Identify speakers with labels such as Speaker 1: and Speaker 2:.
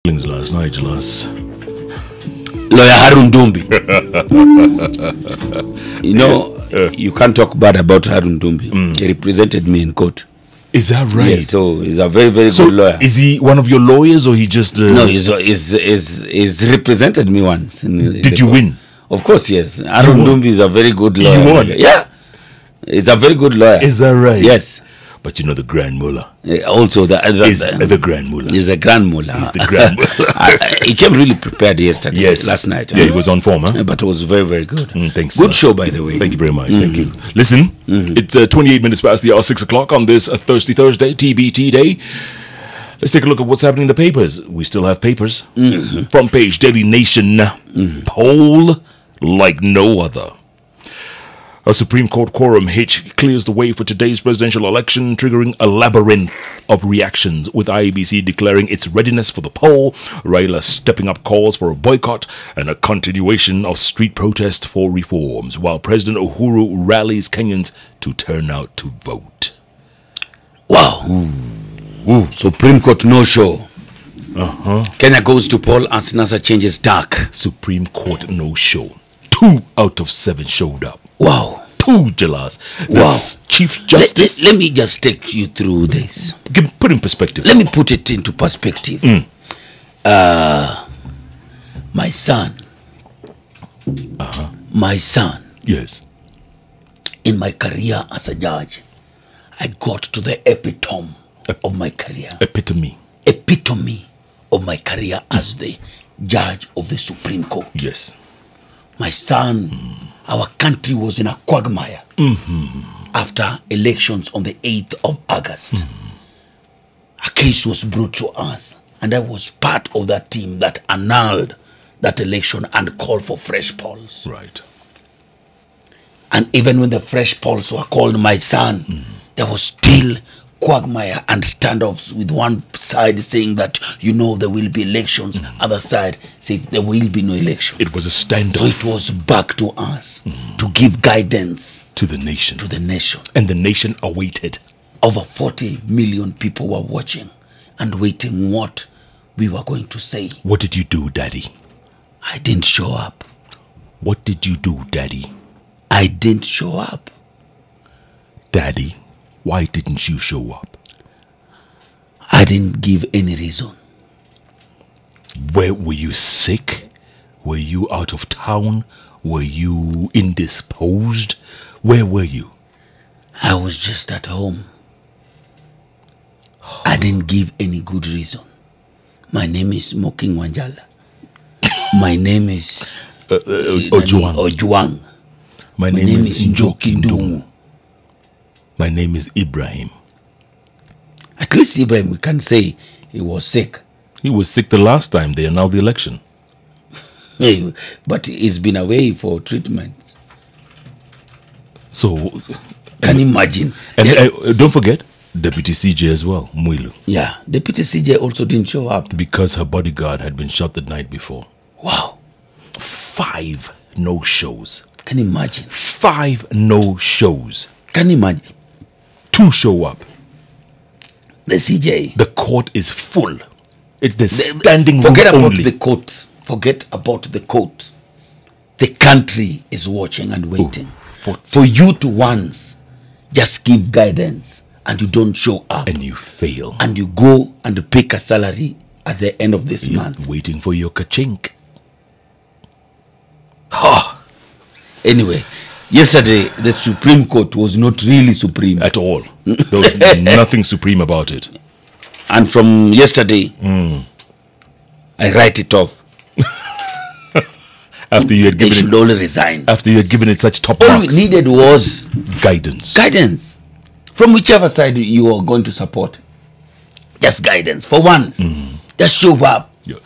Speaker 1: Last night, Jalas.
Speaker 2: Lawyer Harun Dumbi. You know, you can't talk bad about Harun Dumbi. He represented me in court.
Speaker 1: Is that right?
Speaker 2: Yeah, so he's a very, very good lawyer.
Speaker 1: Is he one of your lawyers or he just...
Speaker 2: No, he's represented me once.
Speaker 1: Did you win?
Speaker 2: Of course, yes. Harun Dumbi is a very good lawyer.
Speaker 1: You won?
Speaker 2: Yeah. He's a very good lawyer.
Speaker 1: Is that right?
Speaker 2: Yes.
Speaker 1: But you know the Grand Mullah.
Speaker 2: Also, the
Speaker 1: Grand Mullah.
Speaker 2: He's a Grand Mullah.
Speaker 1: He's the Grand Mullah.
Speaker 2: He came really prepared yesterday.
Speaker 1: Yes.
Speaker 2: Last night.
Speaker 1: Yeah, he was on form, huh?
Speaker 2: But it was very, very good.
Speaker 1: Thanks.
Speaker 2: Good show, by the way.
Speaker 1: Thank you very much. Thank you. Listen, it's 28 minutes past the hour, 6 o'clock on this Thursday, TBT day. Let's take a look at what's happening in the papers. We still have papers. Front page, Daily Nation. Poll like no other. A Supreme Court quorum hitch clears the way for today's presidential election, triggering a labyrinth of reactions, with IEBC declaring its readiness for the poll, Raila stepping up calls for a boycott, and a continuation of street protest for reforms, while President Uhuru rallies Kenyans to turn out to vote.
Speaker 2: Wow. Supreme Court no show. Kenya goes to poll as NASA changes tack.
Speaker 1: Supreme Court no show. 2 out of 7 showed up.
Speaker 2: Wow.
Speaker 1: 2, Jalas.
Speaker 2: Wow.
Speaker 1: Chief Justice.
Speaker 2: Let me just take you through this.
Speaker 1: Put in perspective.
Speaker 2: Let me put it into perspective. My son. My son.
Speaker 1: Yes.
Speaker 2: In my career as a judge, I got to the epitome of my career.
Speaker 1: Epitome
Speaker 2: of my career as the judge of the Supreme Court.
Speaker 1: Yes.
Speaker 2: My son, our country was in a quagmire after elections on the 8th of August. A case was brought to us, and I was part of that team that annulled that election and called for fresh polls.
Speaker 1: Right.
Speaker 2: And even when the fresh polls were called, my son, there was still quagmire and standoffs, with one side saying that, you know, there will be elections, other side saying there will be no election.
Speaker 1: It was a standoff.
Speaker 2: So it was back to us to give guidance
Speaker 1: to the nation.
Speaker 2: And
Speaker 1: the nation awaited.
Speaker 2: Over 40 million people were watching and waiting what we were going to say.
Speaker 1: What did you do, Daddy?
Speaker 2: I didn't show up.
Speaker 1: What did you do, Daddy?
Speaker 2: I didn't show up.
Speaker 1: Daddy, why didn't you show up?
Speaker 2: I didn't give any reason.
Speaker 1: Where were you sick? Were you out of town? Were you indisposed? Where were you?
Speaker 2: I was just at home. I didn't give any good reason. My name is Moking Wanjala. My name is Ojuang.
Speaker 1: My name is Njokindungu. My name is Ibrahim.
Speaker 2: At least Ibrahim, we can say he was sick.
Speaker 1: He was sick the last time they annulled the election.
Speaker 2: But he's been away for treatment.
Speaker 1: So,
Speaker 2: can you imagine?
Speaker 1: And don't forget, Deputy CJ as well, Mwilu.
Speaker 2: Yeah, Deputy CJ also didn't show up.
Speaker 1: Because her bodyguard had been shot the night before.
Speaker 2: Wow.
Speaker 1: 5 no-shows.
Speaker 2: Can you imagine?
Speaker 1: 5 no-shows.
Speaker 2: Can you imagine?
Speaker 1: 2 show up.
Speaker 2: The CJ.
Speaker 1: The court is full. It's the standing room
Speaker 2: Forget about
Speaker 1: only.
Speaker 2: the court. Forget about the court. The country is watching and waiting. For you to once just give guidance and you don't show up.
Speaker 1: And you fail.
Speaker 2: And you go and pick a salary at the end of this month.
Speaker 1: Waiting for your kachink.
Speaker 2: Anyway, yesterday the Supreme Court was not really supreme.
Speaker 1: At all. There was nothing supreme about it.
Speaker 2: And from yesterday, I write it off.
Speaker 1: After you had given
Speaker 2: they should only resign.
Speaker 1: After you had given it such top
Speaker 2: marks. All we needed was
Speaker 1: guidance.
Speaker 2: Guidance. From whichever side you are going to support. Just guidance. For once. Just show up.
Speaker 1: Yeah.